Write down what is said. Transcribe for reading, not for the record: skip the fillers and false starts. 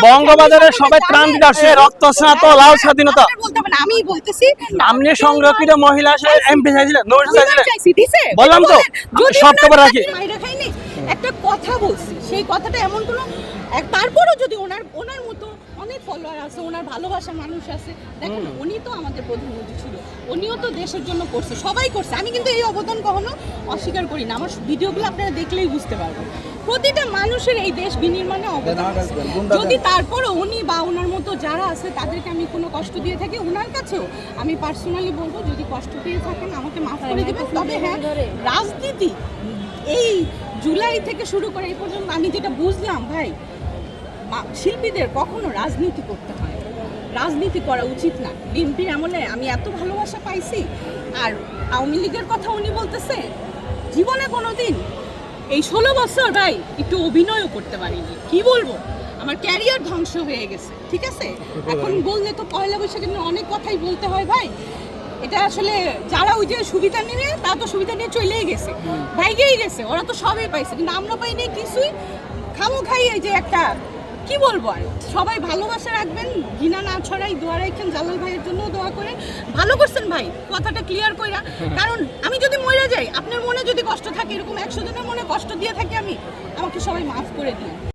বঙ্গবাজারে সবাই ত্রাণ দিতে আসছে, রক্ত স্নাত লাল স্বাধীনতা আমি বলতেছি আপনি সংরক্ষিত মহিলা এমপি চাইছিলেন, বললাম তো সব খবর রাখি একটা কথা বলছি, সেই কথাটা এমন কোনো তারপরও যদি ওনার মতো অনেক ফলোয়ার আছে, ওনার ভালোবাসার মানুষ আছে, দেখেন উনি তো আমাদের প্রধানমন্ত্রী ছিল, উনিও তো দেশের জন্য করছে, সবাই করছে। আমি কিন্তু এই অবদান কখনো অস্বীকার করি না, আমার ভিডিওগুলো আপনারা দেখলেই বুঝতে পারবেন প্রতিটা মানুষের এই দেশ বিনির্মাণে অবদান আছে। যদি তারপরও উনি বা ওনার মতো যারা আছে তাদেরকে আমি কোনো কষ্ট দিয়ে থাকি, ওনার কাছেও আমি পার্সোনালি বলবো যদি কষ্ট পেয়ে থাকেন আমাকে মাফ করে দেবেন। তবে হ্যাঁ, রাজনীতি এই জুলাই থেকে শুরু করে এই পর্যন্ত আমি যেটা বুঝলাম ভাই, শিল্পীদের কখনো রাজনীতি করতে হয়, রাজনীতি করা উচিত না। বিএনপির আমলে আমি এত ভালোবাসা পাইছি, আর আওয়ামী লীগের কথা উনি বলতেছে, জীবনে কোনোদিন এই 16 বছর ভাই একটু অভিনয়ও করতে পারিনি। কি বলবো, আমার ক্যারিয়ার ধ্বংস হয়ে গেছে, ঠিক আছে? এখন বললে তো পয়লা বৈশাখে নিয়ে অনেক কথাই বলতে হয় ভাই। এটা আসলে যারা ওই যে সুবিধা নিয়ে, তা তো সুবিধা নিয়ে চলেই গেছে, ভাইগেই গেছে, ওরা তো সবই পাইছে, কিন্তু আমরা পাইনি কিছুই। খামো খাই এই যে একটা কি বলবো, আর সবাই ভালোবাসা রাখবেন, ঘৃণা না ছড়াই, দোয়া রাখেন, জালাল ভাইয়ের জন্য দোয়া করেন। ভালো করছেন ভাই, কথাটা ক্লিয়ার কইরা, কারণ আমি যদি মরে যাই, আপনার মনে যদি কষ্ট থাকে, এরকম 100 জনের মনে কষ্ট দিয়ে থাকি আমি, আমাকে সবাই মাফ করে দিন।